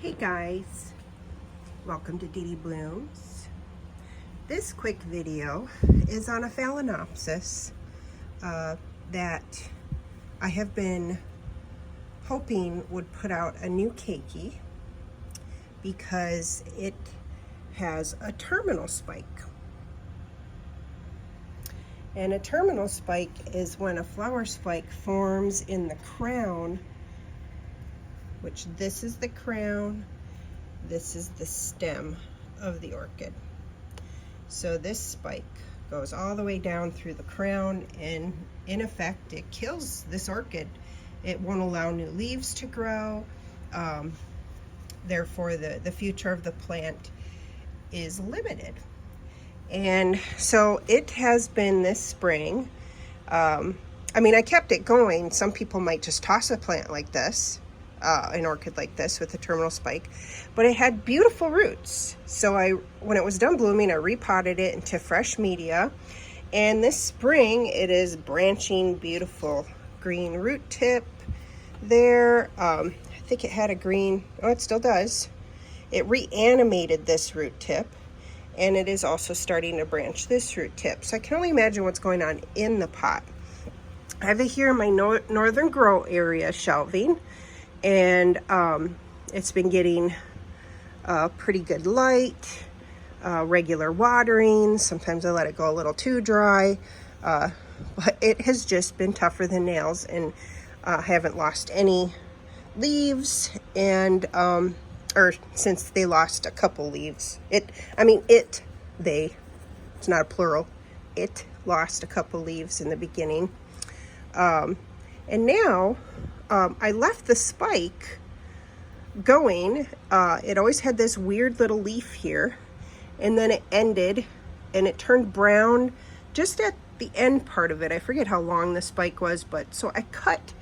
Hey guys, welcome to Dee Dee Blooms. This quick video is on a phalaenopsis that I have been hoping would put out a new keiki because it has a terminal spike. And a terminal spike is when a flower spike forms in the crown, which this is the crown, this is the stem of the orchid. So this spike goes all the way down through the crown, and in effect it kills this orchid. It won't allow new leaves to grow. Therefore the future of the plant is limited. And so it has been this spring. I mean, I kept it going. Some people might just toss a plant like this, an orchid like this with a terminal spike, but it had beautiful roots. So when it was done blooming, I repotted it into fresh media, and this spring it is branching beautiful green root tip there. I think it had a green, oh, it still does. It reanimated this root tip, and it is also starting to branch this root tip. So I can only imagine what's going on in the pot. I have it here in my northern grow area shelving, and it's been getting pretty good light, regular watering. Sometimes I let it go a little too dry, but it has just been tougher than nails, and haven't lost any leaves, and or since they lost a couple leaves. It's not a plural. It lost a couple leaves in the beginning. And now I left the spike going. It always had this weird little leaf here, and then it ended and it turned brown just at the end part of it. I forget how long the spike was, but so I cut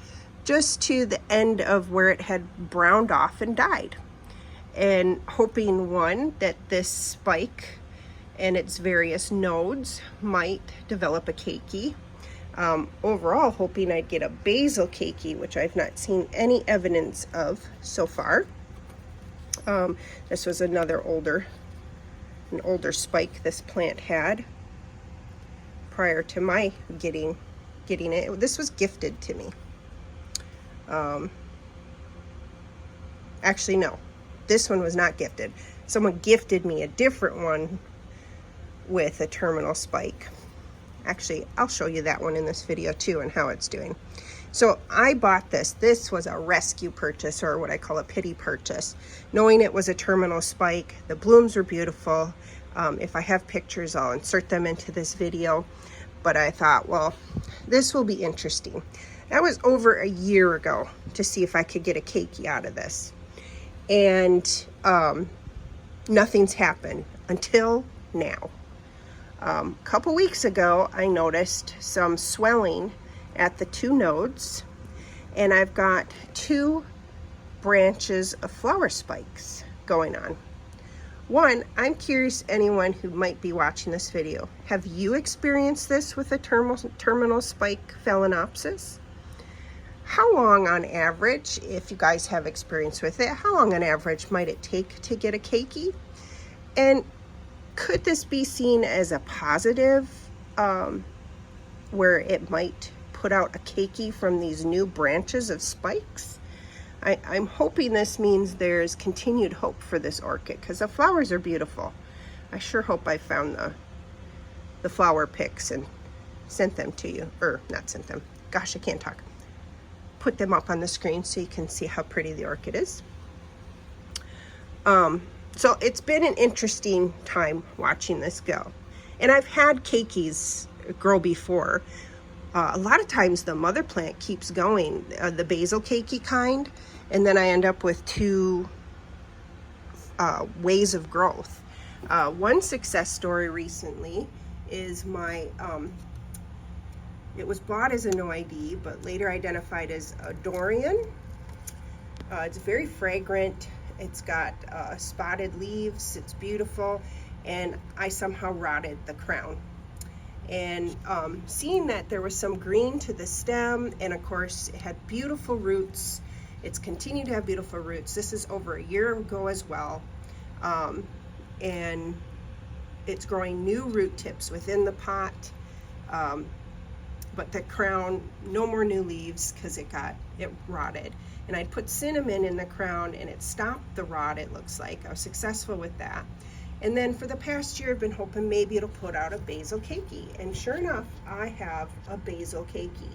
just to the end of where it had browned off and died, and hoping, one, that this spike and its various nodes might develop a keiki. Overall, hoping I'd get a basil keiki, which I've not seen any evidence of so far. This was an older spike this plant had prior to my getting it. This was gifted to me. Actually, no, this one was not gifted. Someone gifted me a different one with a terminal spike. Actually, I'll show you that one in this video too, and how it's doing. So I bought this. This was a rescue purchase, or what I call a pity purchase, knowing it was a terminal spike. The blooms were beautiful. If I have pictures, I'll insert them into this video. But I thought, well, this will be interesting. That was over a year ago to see if I could get a keiki out of this. And nothing's happened until now. A couple weeks ago, I noticed some swelling at the two nodes, and I've got two branches of flower spikes going on. One, I'm curious, anyone who might be watching this video, have you experienced this with a terminal spike phalaenopsis? How long on average, if you guys have experience with it, how long on average might it take to get a keiki? And could this be seen as a positive, where it might put out a keiki from these new branches of spikes? I'm hoping this means there's continued hope for this orchid, because the flowers are beautiful. I sure hope I found the flower pics and sent them to you, or not sent them. Gosh, I can't talk. Put them up on the screen so you can see how pretty the orchid is. So it's been an interesting time watching this go. And I've had keikis grow before. A lot of times the mother plant keeps going, the basil keiki kind, and then I end up with two ways of growth. One success story recently is my, it was bought as a no ID, but later identified as a dorian. It's very fragrant. It's got spotted leaves. It's beautiful, and I somehow rotted the crown. And seeing that there was some green to the stem, and of course it had beautiful roots, It's continued to have beautiful roots. This is over a year ago as well. And it's growing new root tips within the pot. But the crown, no more new leaves because it rotted. And I put cinnamon in the crown and it stopped the rot, it looks like. I was successful with that. And then for the past year, I've been hoping maybe it'll put out a basil keiki. And sure enough, I have a basil keiki.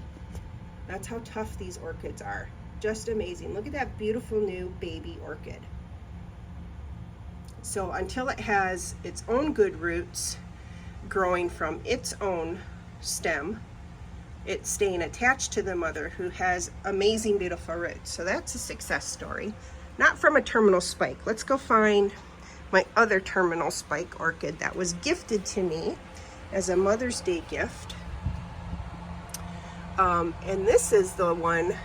That's how tough these orchids are. Just amazing. Look at that beautiful new baby orchid. So until it has its own good roots growing from its own stem, it's staying attached to the mother who has amazing, beautiful roots. So that's a success story. Not from a terminal spike. Let's go find my other terminal spike orchid that was gifted to me as a Mother's Day gift. And this is the one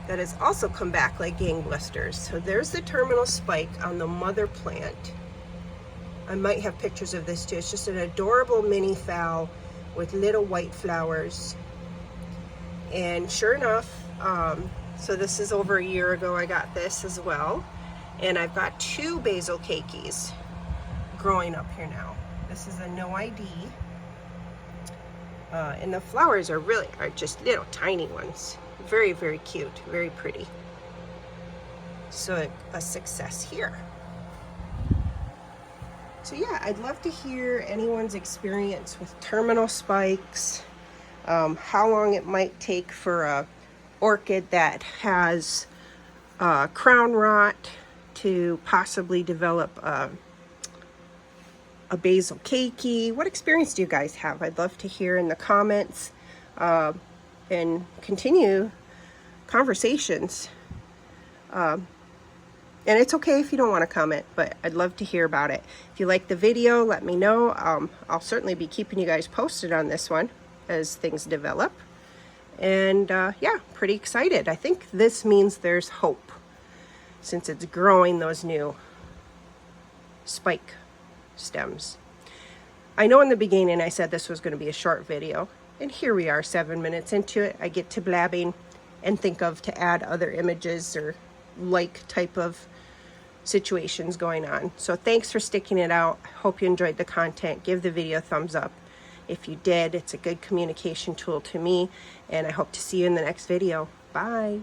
that has also come back like gangbusters. So there's the terminal spike on the mother plant. I might have pictures of this too. It's just an adorable mini phal with little white flowers. And sure enough, so this is over a year ago I got this as well. And I've got 2 basil keikis growing up here now. This is a no ID. And the flowers are just little tiny ones. Very, very cute, very pretty. So a success here. So yeah, I'd love to hear anyone's experience with terminal spikes, how long it might take for a orchid that has crown rot to possibly develop a basil keiki. What experience do you guys have? I'd love to hear in the comments and continue conversations. And it's okay if you don't want to comment, but I'd love to hear about it. If you like the video, let me know. I'll certainly be keeping you guys posted on this one as things develop. And yeah, pretty excited. I think this means there's hope since it's growing those new spike stems. I know in the beginning I said this was going to be a short video, and here we are 7 minutes into it. I get to blabbing and think of to add other images or like type of situations going on. So thanks for sticking it out. I hope you enjoyed the content. Give the video a thumbs up if you did. It's a good communication tool to me, and I hope to see you in the next video. Bye.